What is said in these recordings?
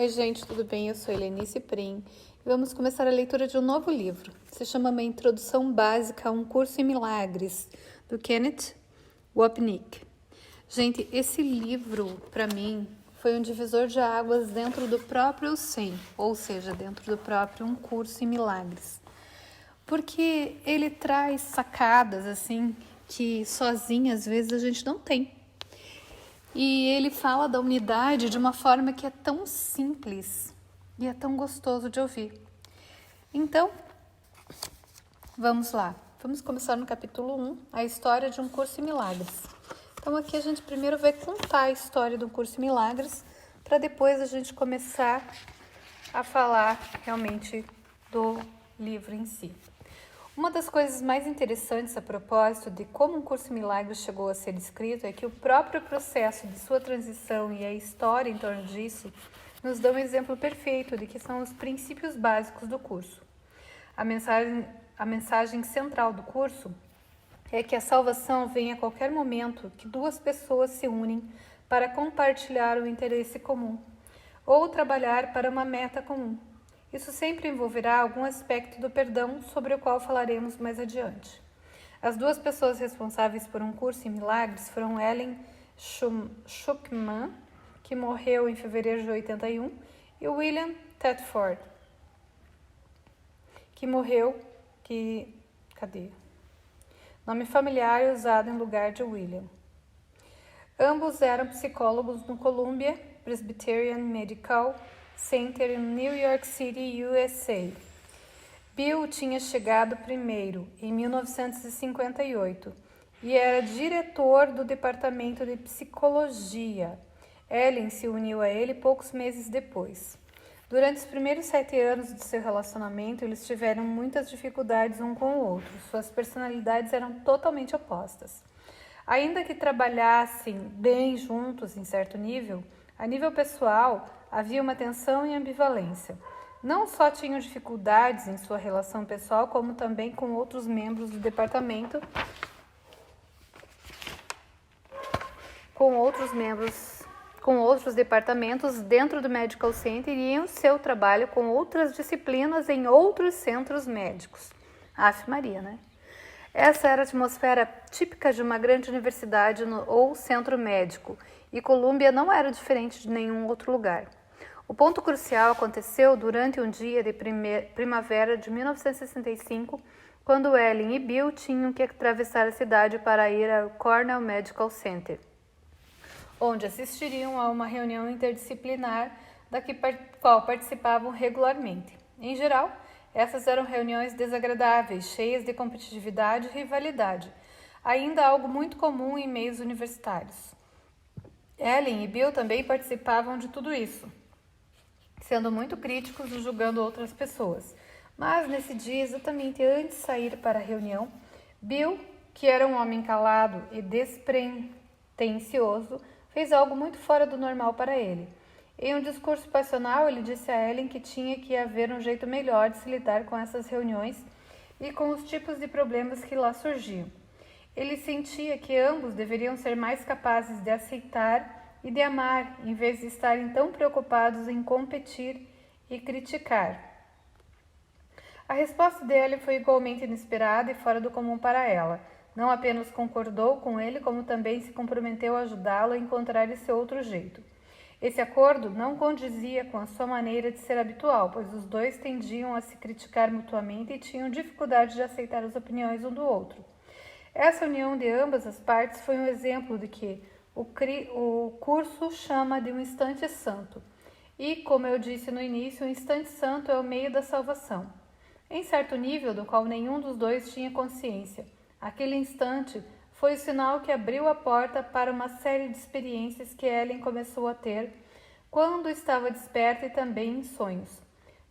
Oi, gente, tudo bem? Eu sou Helenice Prim e vamos começar a leitura de um novo livro. Se chama Uma Introdução Básica a um Curso em Milagres, do Kenneth Wapnick. Gente, esse livro, para mim, foi um divisor de águas dentro do próprio SEM, ou seja, dentro do próprio Um Curso em Milagres. Porque ele traz sacadas, assim, que sozinho, às vezes, a gente não tem. E ele fala da unidade de uma forma que é tão simples e é tão gostoso de ouvir. Então, vamos lá. Vamos começar no capítulo 1, a história de um curso em milagres. Então, aqui a gente primeiro vai contar a história do curso em milagres, para depois a gente começar a falar realmente do livro em si. Uma das coisas mais interessantes a propósito de como um curso em milagres chegou a ser escrito é que o próprio processo de sua transição e a história em torno disso nos dão um exemplo perfeito de que são os princípios básicos do curso. A mensagem central do curso é que a salvação vem a qualquer momento que duas pessoas se unem para compartilhar um interesse comum ou trabalhar para uma meta comum. Isso sempre envolverá algum aspecto do perdão, sobre o qual falaremos mais adiante. As duas pessoas responsáveis por um curso em milagres foram Ellen Schuckman, que morreu em fevereiro de 81, e William Thetford, que morreu... Nome familiar usado em lugar de William. Ambos eram psicólogos no Columbia Presbyterian Medical Center em New York City, USA. Bill tinha chegado primeiro, em 1958, e era diretor do departamento de psicologia. Ellen se uniu a ele poucos meses depois. Durante os primeiros 7 anos de seu relacionamento, eles tiveram muitas dificuldades um com o outro. Suas personalidades eram totalmente opostas. Ainda que trabalhassem bem juntos em certo nível, a nível pessoal, havia uma tensão e ambivalência. Não só tinham dificuldades em sua relação pessoal, como também com outros membros do departamento, com outros departamentos dentro do Medical Center e em seu trabalho com outras disciplinas em outros centros médicos. Aff Maria, né? Essa era a atmosfera típica de uma grande universidade ou centro médico, e Columbia não era diferente de nenhum outro lugar. O ponto crucial aconteceu durante um dia de primavera de 1965, quando Ellen e Bill tinham que atravessar a cidade para ir ao Cornell Medical Center, onde assistiriam a uma reunião interdisciplinar da qual participavam regularmente. Em geral, essas eram reuniões desagradáveis, cheias de competitividade e rivalidade, ainda algo muito comum em meios universitários. Ellen e Bill também participavam de tudo isso, sendo muito críticos e julgando outras pessoas. Mas nesse dia, exatamente antes de sair para a reunião, Bill, que era um homem calado e despretensioso, fez algo muito fora do normal para ele. Em um discurso passional, ele disse a Ellen que tinha que haver um jeito melhor de se lidar com essas reuniões e com os tipos de problemas que lá surgiam. Ele sentia que ambos deveriam ser mais capazes de aceitar e de amar, em vez de estarem tão preocupados em competir e criticar. A resposta dele foi igualmente inesperada e fora do comum para ela. Não apenas concordou com ele, como também se comprometeu a ajudá-lo a encontrar esse outro jeito. Esse acordo não condizia com a sua maneira de ser habitual, pois os dois tendiam a se criticar mutuamente e tinham dificuldade de aceitar as opiniões um do outro. Essa união de ambas as partes foi um exemplo de que o curso chama de um instante santo. E, como eu disse no início, o instante santo é o meio da salvação, em certo nível do qual nenhum dos dois tinha consciência. Aquele instante foi o sinal que abriu a porta para uma série de experiências que Ellen começou a ter quando estava desperta e também em sonhos.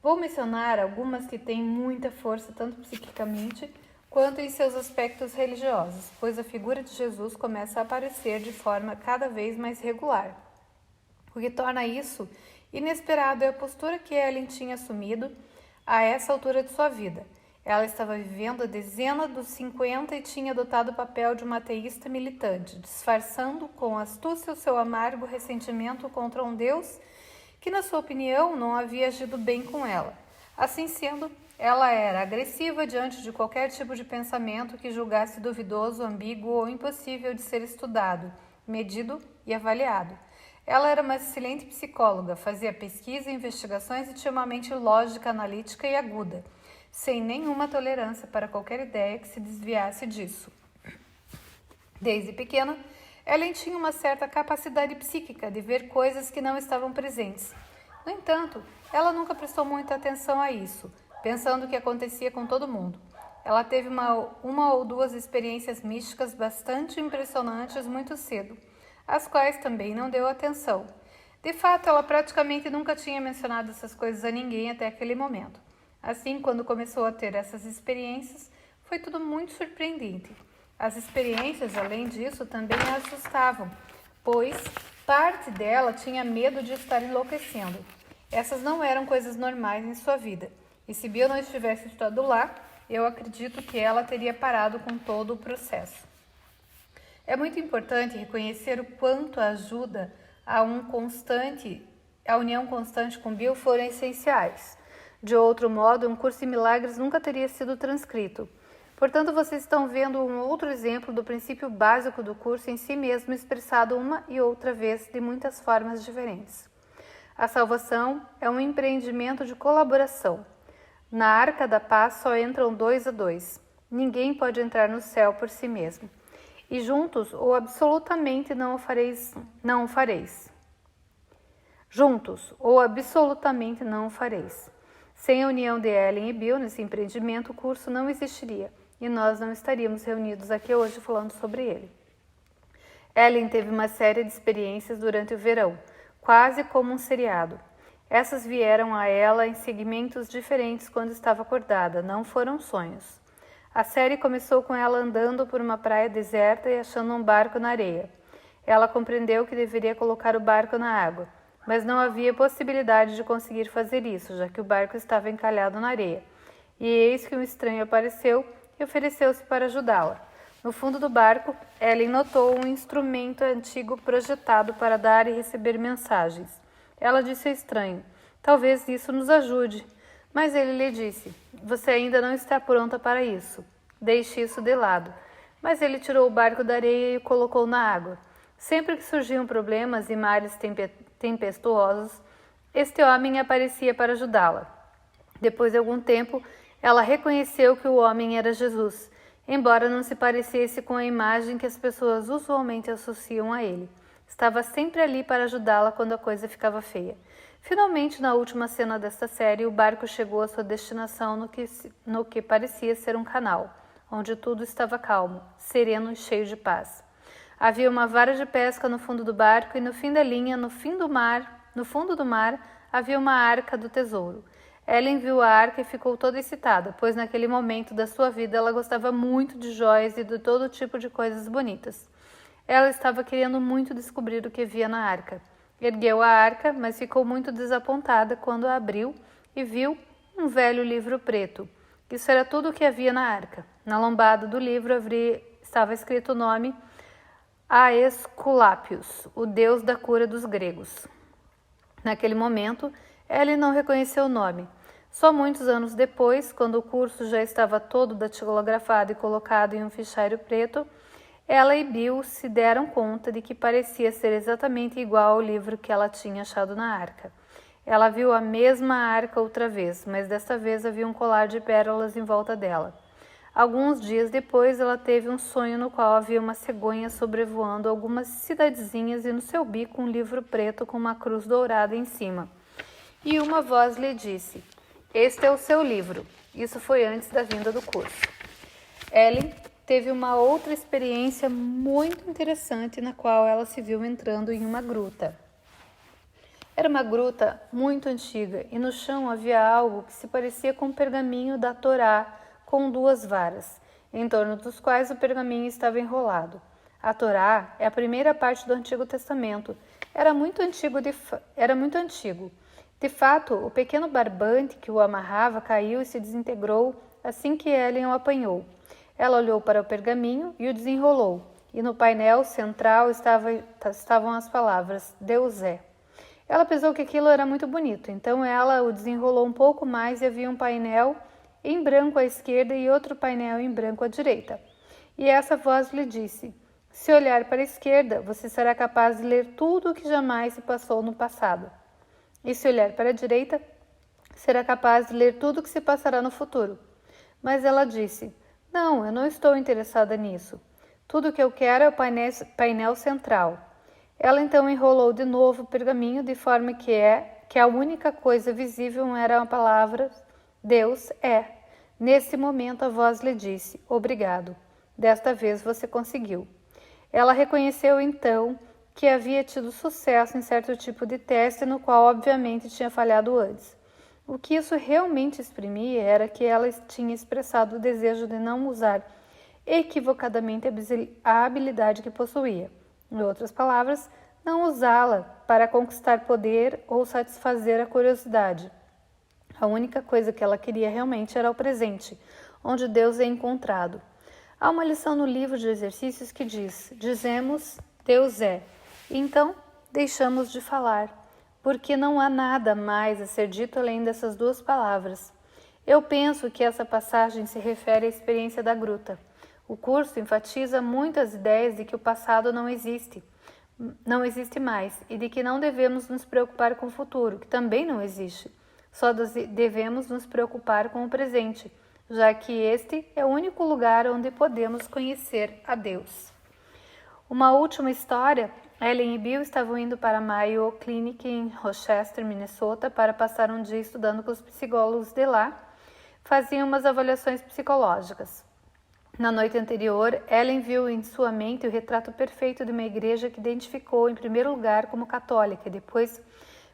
Vou mencionar algumas que têm muita força tanto psiquicamente quanto em seus aspectos religiosos, pois a figura de Jesus começa a aparecer de forma cada vez mais regular. O que torna isso inesperado é a postura que Ellen tinha assumido a essa altura de sua vida. Ela estava vivendo a dezena dos 50 e tinha adotado o papel de uma ateísta militante, disfarçando com astúcia o seu amargo ressentimento contra um Deus que, na sua opinião, não havia agido bem com ela. Assim sendo, ela era agressiva diante de qualquer tipo de pensamento que julgasse duvidoso, ambíguo ou impossível de ser estudado, medido e avaliado. Ela era uma excelente psicóloga, fazia pesquisa e investigações e tinha uma mente lógica, analítica e aguda, sem nenhuma tolerância para qualquer ideia que se desviasse disso. Desde pequena, Ellen tinha uma certa capacidade psíquica de ver coisas que não estavam presentes. No entanto, ela nunca prestou muita atenção a isso, pensando que acontecia com todo mundo. Ela teve uma ou duas experiências místicas bastante impressionantes muito cedo, às quais também não deu atenção. De fato, ela praticamente nunca tinha mencionado essas coisas a ninguém até aquele momento. Assim, quando começou a ter essas experiências, foi tudo muito surpreendente. As experiências, além disso, também a assustavam, pois parte dela tinha medo de estar enlouquecendo. Essas não eram coisas normais em sua vida, e se Bill não estivesse estado lá, eu acredito que ela teria parado com todo o processo. É muito importante reconhecer o quanto a ajuda a união constante com Bill foram essenciais. De outro modo, um curso em milagres nunca teria sido transcrito. Portanto, vocês estão vendo um outro exemplo do princípio básico do curso em si mesmo, expressado uma e outra vez de muitas formas diferentes. A salvação é um empreendimento de colaboração. Na Arca da Paz só entram 2 a 2. Ninguém pode entrar no céu por si mesmo. E juntos ou absolutamente não o fareis. Juntos ou absolutamente não o fareis. Sem a união de Ellen e Bill nesse empreendimento, o curso não existiria e nós não estaríamos reunidos aqui hoje falando sobre ele. Ellen teve uma série de experiências durante o verão, quase como um seriado. Essas vieram a ela em segmentos diferentes quando estava acordada, não foram sonhos. A série começou com ela andando por uma praia deserta e achando um barco na areia. Ela compreendeu que deveria colocar o barco na água, mas não havia possibilidade de conseguir fazer isso, já que o barco estava encalhado na areia. E eis que um estranho apareceu e ofereceu-se para ajudá-la. No fundo do barco, Ellen notou um instrumento antigo projetado para dar e receber mensagens. Ela disse ao estranho: "Talvez isso nos ajude." Mas ele lhe disse: "Você ainda não está pronta para isso. Deixe isso de lado." Mas ele tirou o barco da areia e o colocou na água. Sempre que surgiam problemas e mares tempestuosos, este homem aparecia para ajudá-la. Depois de algum tempo, ela reconheceu que o homem era Jesus, embora não se parecesse com a imagem que as pessoas usualmente associam a ele. Estava sempre ali para ajudá-la quando a coisa ficava feia. Finalmente, na última cena desta série, o barco chegou à sua destinação no que parecia ser um canal, onde tudo estava calmo, sereno e cheio de paz. Havia uma vara de pesca no fundo do barco e no fim da linha, no fundo do mar, havia uma arca do tesouro. Ellen viu a arca e ficou toda excitada, pois naquele momento da sua vida ela gostava muito de joias e de todo tipo de coisas bonitas. Ela estava querendo muito descobrir o que havia na arca. Ergueu a arca, mas ficou muito desapontada quando a abriu e viu um velho livro preto. Isso era tudo o que havia na arca. Na lombada do livro estava escrito o nome Aesculapius, o deus da cura dos gregos. Naquele momento, Ellen não reconheceu o nome. Só muitos anos depois, quando o curso já estava todo datilografado e colocado em um fichário preto, ela e Bill se deram conta de que parecia ser exatamente igual ao livro que ela tinha achado na arca. Ela viu a mesma arca outra vez, mas desta vez havia um colar de pérolas em volta dela. Alguns dias depois, ela teve um sonho no qual havia uma cegonha sobrevoando algumas cidadezinhas e no seu bico um livro preto com uma cruz dourada em cima. E uma voz lhe disse: "Este é o seu livro." Isso foi antes da vinda do curso. Ellen teve uma outra experiência muito interessante na qual ela se viu entrando em uma gruta. Era uma gruta muito antiga e no chão havia algo que se parecia com um pergaminho da Torá com 2 varas, em torno dos quais o pergaminho estava enrolado. A Torá é a primeira parte do Antigo Testamento. Era muito antigo. De fato, o pequeno barbante que o amarrava caiu e se desintegrou assim que Ellen o apanhou. Ela olhou para o pergaminho e o desenrolou, e no painel central estavam as palavras: "Deus é." Ela pensou que aquilo era muito bonito, então ela o desenrolou um pouco mais e havia um painel em branco à esquerda e outro painel em branco à direita. E essa voz lhe disse: se olhar para a esquerda, você será capaz de ler tudo o que jamais se passou no passado. E se olhar para a direita, será capaz de ler tudo o que se passará no futuro. Mas ela disse: não, eu não estou interessada nisso. Tudo o que eu quero é o painel central. Ela então enrolou de novo o pergaminho de forma que a única coisa visível era a palavra Deus é. Nesse momento a voz lhe disse: obrigado. Desta vez você conseguiu. Ela reconheceu então que havia tido sucesso em certo tipo de teste no qual obviamente tinha falhado antes. O que isso realmente exprimia era que ela tinha expressado o desejo de não usar equivocadamente a habilidade que possuía. Em outras palavras, não usá-la para conquistar poder ou satisfazer a curiosidade. A única coisa que ela queria realmente era o presente, onde Deus é encontrado. Há uma lição no livro de exercícios que dizemos, Deus é. E então, deixamos de falar, porque não há nada mais a ser dito além dessas duas palavras. Eu penso que essa passagem se refere à experiência da gruta. O curso enfatiza muito as ideias de que o passado não existe mais, e de que não devemos nos preocupar com o futuro, que também não existe. Só devemos nos preocupar com o presente, já que este é o único lugar onde podemos conhecer a Deus. Uma última história: Ellen e Bill estavam indo para a Mayo Clinic em Rochester, Minnesota, para passar um dia estudando com os psicólogos de lá. Faziam umas avaliações psicológicas. Na noite anterior, Ellen viu em sua mente o retrato perfeito de uma igreja que identificou em primeiro lugar como católica e depois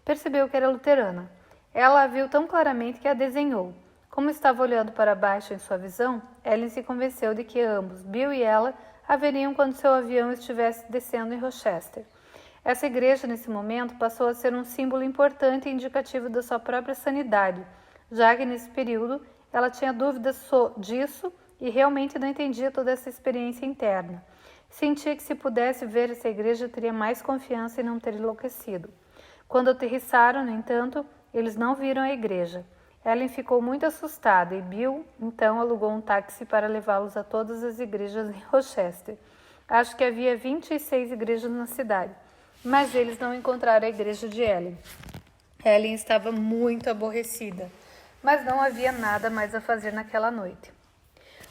percebeu que era luterana. Ela a viu tão claramente que a desenhou. Como estava olhando para baixo em sua visão, Ellen se convenceu de que ambos, Bill e ela, a veriam quando seu avião estivesse descendo em Rochester. Essa igreja, nesse momento, passou a ser um símbolo importante e indicativo da sua própria sanidade, já que nesse período ela tinha dúvidas disso e realmente não entendia toda essa experiência interna. Sentia que se pudesse ver essa igreja teria mais confiança em não ter enlouquecido. Quando aterrissaram, no entanto, eles não viram a igreja. Ellen ficou muito assustada e Bill, então, alugou um táxi para levá-los a todas as igrejas em Rochester. Acho que havia 26 igrejas na cidade, mas eles não encontraram a igreja de Ellen. Ellen estava muito aborrecida, mas não havia nada mais a fazer naquela noite.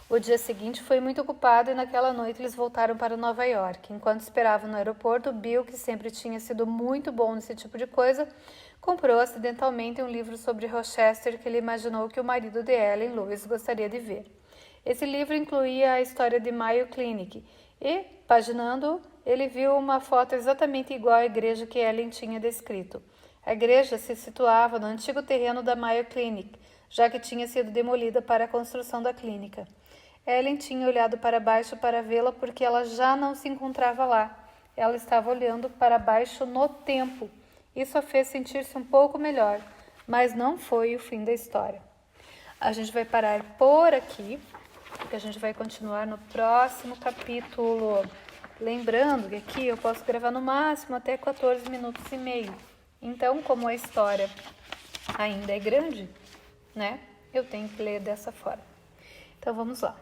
O dia seguinte foi muito ocupado e naquela noite eles voltaram para Nova York. Enquanto esperavam no aeroporto, Bill, que sempre tinha sido muito bom nesse tipo de coisa, comprou acidentalmente um livro sobre Rochester que ele imaginou que o marido de Ellen, Louis, gostaria de ver. Esse livro incluía a história de Mayo Clinic e, paginando-o, ele viu uma foto exatamente igual à igreja que Ellen tinha descrito. A igreja se situava no antigo terreno da Mayo Clinic, já que tinha sido demolida para a construção da clínica. Ellen tinha olhado para baixo para vê-la porque ela já não se encontrava lá. Ela estava olhando para baixo no tempo. Isso a fez sentir-se um pouco melhor, mas não foi o fim da história. A gente vai parar por aqui, porque a gente vai continuar no próximo capítulo. Lembrando que aqui eu posso gravar no máximo até 14 minutos e meio. Então, como a história ainda é grande, né? Eu tenho que ler dessa forma. Então, vamos lá.